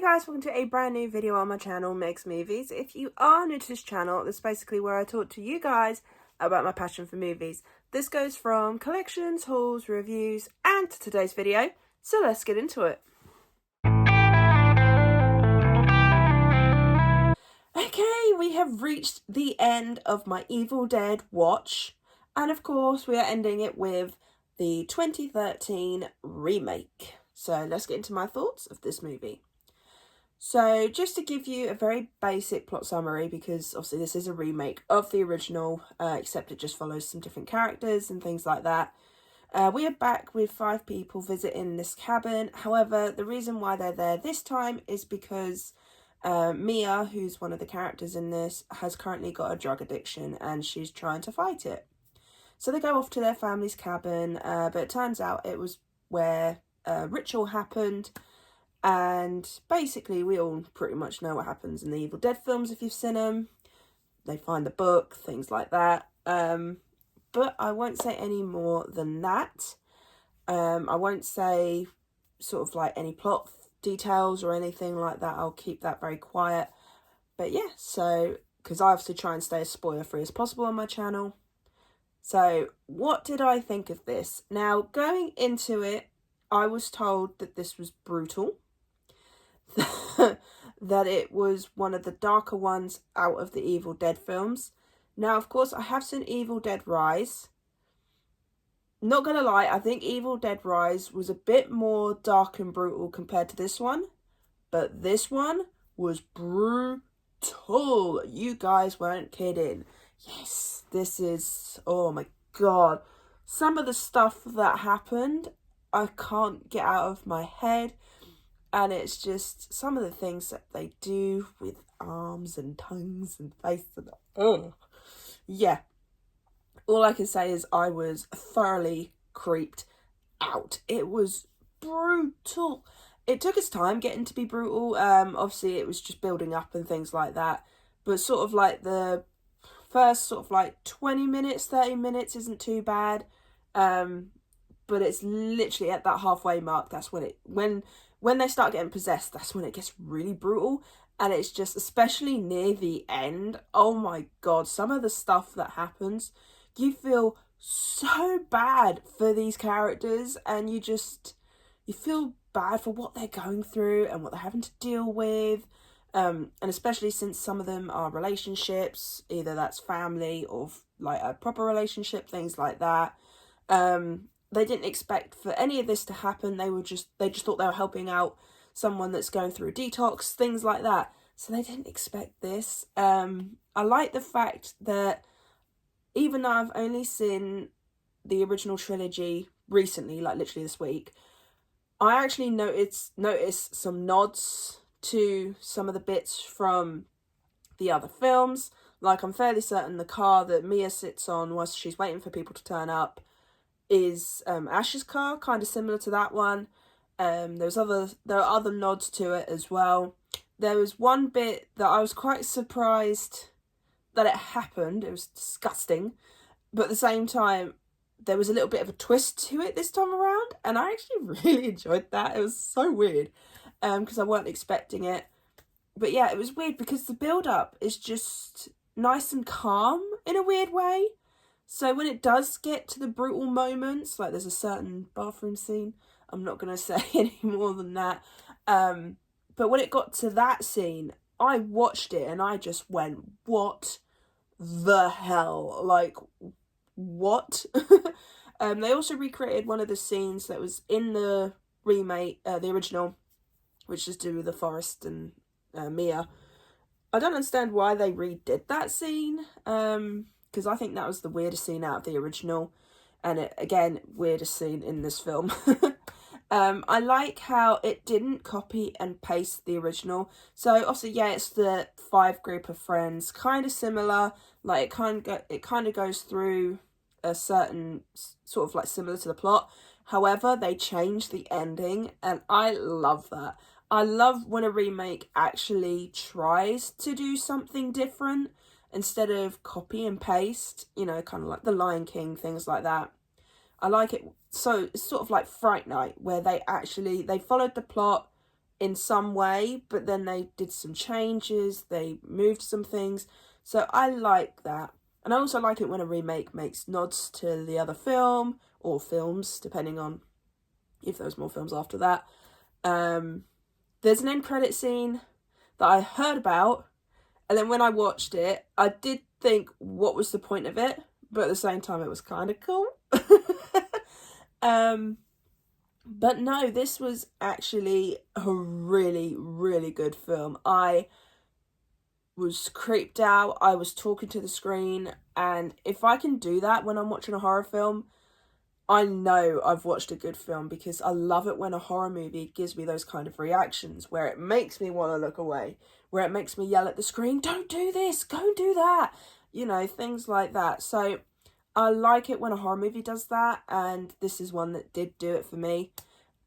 Hey guys, welcome to a brand new video on my channel, Meg's Movies. If you are new to this channel, this is basically where I talk to you guys about my passion for movies. This goes from collections, hauls, reviews, and today's video, so let's get into it. Okay, we have reached the end of my Evil Dead watch, and of course we are ending it with the 2013 remake. So let's get into my thoughts of this movie. So just to give you a very basic plot summary, because obviously this is a remake of the original, except it just follows some different characters and things like that. We are back with 5 people visiting this cabin. However, the reason why they're there this time is because Mia, who's one of the characters in this, has currently got a drug addiction and she's trying to fight it. So they go off to their family's cabin, but it turns out it was where a ritual happened. And basically we all pretty much know what happens in the Evil Dead films if you've seen them. They find the book, things like that. But I won't say any more than that. I won't say sort of like any plot details or anything like that. I'll keep that very quiet. But yeah, so, because I obviously try and stay as spoiler free as possible on my channel. So what did I think of this? Now, going into it, I was told that this was brutal. That it was one of the darker ones out of the Evil Dead films. Now, of course, I have seen Evil Dead Rise. Not gonna lie, I think Evil Dead Rise was a bit more dark and brutal compared to this one. But this one was brutal. You guys weren't kidding. Yes, this is... oh my god. Some of the stuff that happened, I can't get out of my head. And it's just some of the things that they do with arms and tongues and face and... oh. Yeah. All I can say is I was thoroughly creeped out. It was brutal. It took its time getting to be brutal. Obviously, it was just building up and things like that. But sort of like the first sort of like 20 minutes, 30 minutes isn't too bad. But it's literally at that halfway mark. That's when it... when they start getting possessed, that's when it gets really brutal. And it's just, especially near the end, oh my god, some of the stuff that happens, you feel so bad for these characters, and you feel bad for what they're going through and what they're having to deal with. And especially since some of them are relationships, either that's family or like a proper relationship, things like that. They didn't expect for any of this to happen. They just thought they were helping out someone that's going through a detox, things like that. So they didn't expect this. I like the fact that even though I've only seen the original trilogy recently, like literally this week, I actually noticed some nods to some of the bits from the other films. Like, I'm fairly certain the car that Mia sits on whilst she's waiting for people to turn up is Ash's car, kind of similar to that one. There are other nods to it as well. There was one bit that I was quite surprised that it happened. It was disgusting, but at the same time there was a little bit of a twist to it this time around, and I actually really enjoyed that. It was so weird because I weren't expecting it. But yeah, it was weird because the build up is just nice and calm in a weird way. So when it does get to the brutal moments, like there's a certain bathroom scene, I'm not going to say any more than that. But when it got to that scene, I watched it and I just went, what the hell? Like, what? They also recreated one of the scenes that was in the remake, the original, which is to do with the forest and Mia. I don't understand why they redid that scene. Because I think that was the weirdest scene out of the original. And it, again, weirdest scene in this film. I like how it didn't copy and paste the original. So, obviously, yeah, it's the 5 group of friends. Kind of similar. Like, it kind of goes through a certain, sort of like similar to the plot. However, they changed the ending. And I love that. I love when a remake actually tries to do something different instead of copy and paste, you know, kind of like The Lion King, things like that. I like it. So it's sort of like Fright Night, where they followed the plot in some way, but then they did some changes, they moved some things, so I like that. And I also like it when a remake makes nods to the other film, or films, depending on if there was more films after that. There's an end credit scene that I heard about, and then when I watched it, I did think, what was the point of it? But at the same time, it was kind of cool. But no, this was actually a really, really good film. I was creeped out. I was talking to the screen. And if I can do that when I'm watching a horror film, I know I've watched a good film, because I love it when a horror movie gives me those kind of reactions where it makes me want to look away, where it makes me yell at the screen, don't do this, go do that, you know, things like that. So I like it when a horror movie does that, and this is one that did do it for me.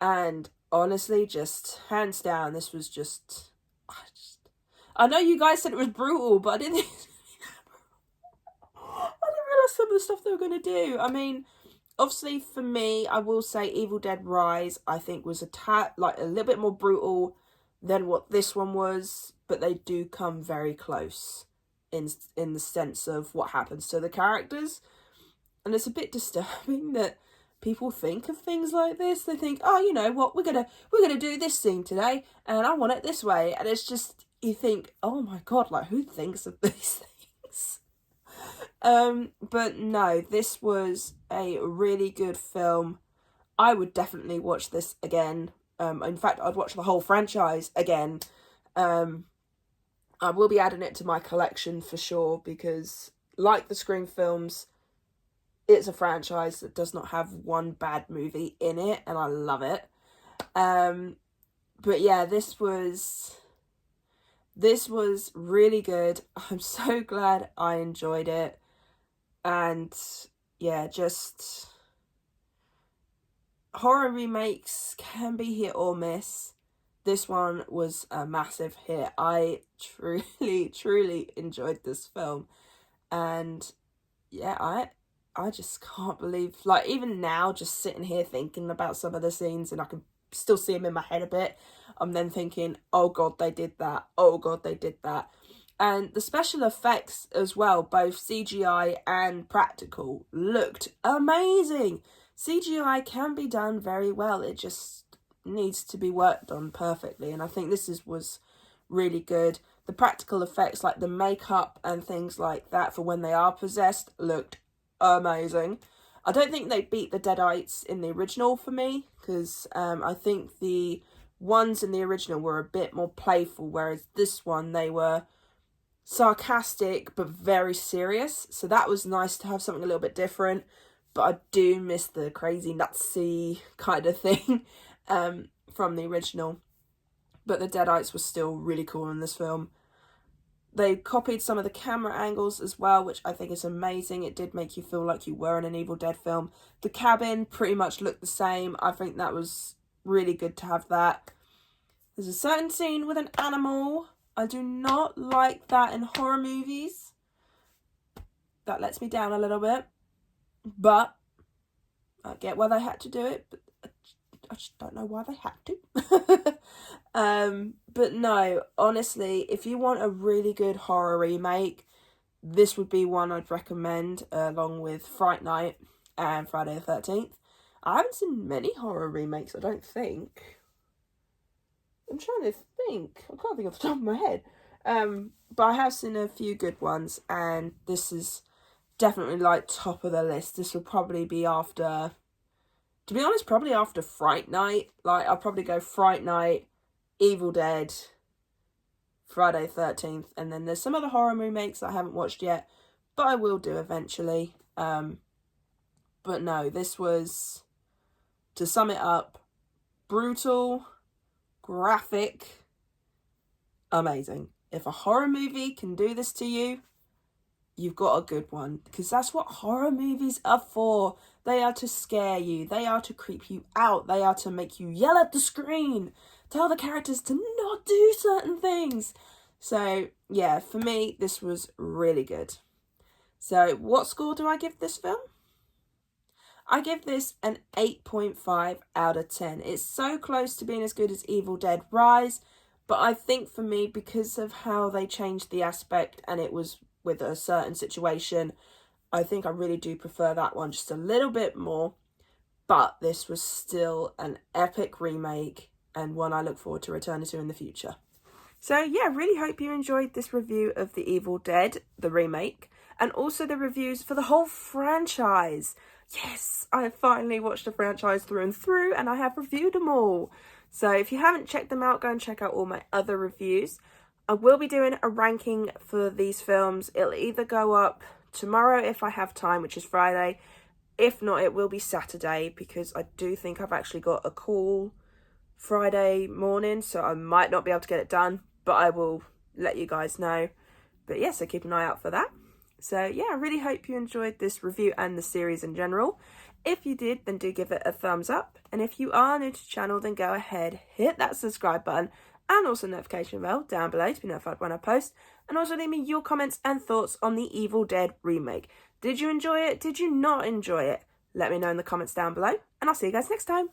And honestly, just hands down, this was just, I know you guys said it was brutal, but I didn't realize some of the stuff they were going to do. I mean, obviously for me, I will say Evil Dead Rise, I think, was a little bit more brutal than what this one was, but they do come very close in the sense of what happens to the characters. And it's a bit disturbing that people think of things like this. They think, oh, you know what, we're gonna do this scene today, and I want it this way. And it's just, you think, oh my god, like, who thinks of these things? But no, this was a really good film. I would definitely watch this again. In fact, I'd watch the whole franchise again. I will be adding it to my collection for sure, because like the Scream films, it's a franchise that does not have one bad movie in it, and I love it. But yeah, this was really good. I'm so glad I enjoyed it. And yeah, just horror remakes can be hit or miss. This one was a massive hit. I truly enjoyed this film. And yeah, I just can't believe, like, even now, just sitting here thinking about some of the scenes, and I can still see them in my head a bit, I'm then thinking, oh god, they did that. Oh god, they did that. And the special effects as well, both CGI and practical, looked amazing. CGI can be done very well. It just needs to be worked on perfectly. And I think this was really good. The practical effects, like the makeup and things like that for when they are possessed, looked amazing. I don't think they beat the Deadites in the original for me, because I think the ones in the original were a bit more playful, whereas this one, they were sarcastic but very serious. So that was nice to have something a little bit different. But I do miss the crazy nutsy kind of thing from the original. But the Deadites were still really cool in this film. They copied some of the camera angles as well, which I think is amazing. It did make you feel like you were in an Evil Dead film. The cabin pretty much looked the same. I think that was really good to have that. There's a certain scene with an animal. I do not like that in horror movies. That lets me down a little bit. But I get why they had to do it, but I just don't know why they had to. But no, honestly, if you want a really good horror remake, this would be one I'd recommend, along with Fright Night and Friday the 13th. I haven't seen many horror remakes, I don't think. I'm trying to think. I can't think off the top of my head. But I have seen a few good ones, and this is definitely like top of the list. This will probably be after, to be honest, probably after Fright Night. Like, I'll probably go Fright Night, Evil Dead, Friday 13th, and then there's some other horror remakes that I haven't watched yet, but I will do eventually. But no, this was, to sum it up, brutal, graphic, amazing. If a horror movie can do this to you, you've got a good one, because that's what horror movies are for. They are to scare you. They are to creep you out. They are to make you yell at the screen, tell the characters to not do certain things. So yeah, for me, this was really good. So what score do I give this film? I give this an 8.5 out of 10. It's so close to being as good as Evil Dead Rise, but I think for me, because of how they changed the aspect and it was with a certain situation, I think I really do prefer that one just a little bit more. But this was still an epic remake and one I look forward to returning to in the future. So yeah, really hope you enjoyed this review of The Evil Dead, the remake, and also the reviews for the whole franchise. Yes, I have finally watched the franchise through and through, and I have reviewed them all. So if you haven't checked them out, go and check out all my other reviews. I will be doing a ranking for these films. It'll either go up tomorrow if I have time, which is Friday. If not, it will be Saturday, because I do think I've actually got a call Friday morning, so I might not be able to get it done, but I will let you guys know. But yeah, so keep an eye out for that. So yeah, I really hope you enjoyed this review and the series in general. If you did, then do give it a thumbs up. And if you are new to the channel, then go ahead, hit that subscribe button and also notification bell down below to be notified when I post. And also leave me your comments and thoughts on the Evil Dead remake. Did you enjoy it? Did you not enjoy it? Let me know in the comments down below, and I'll see you guys next time.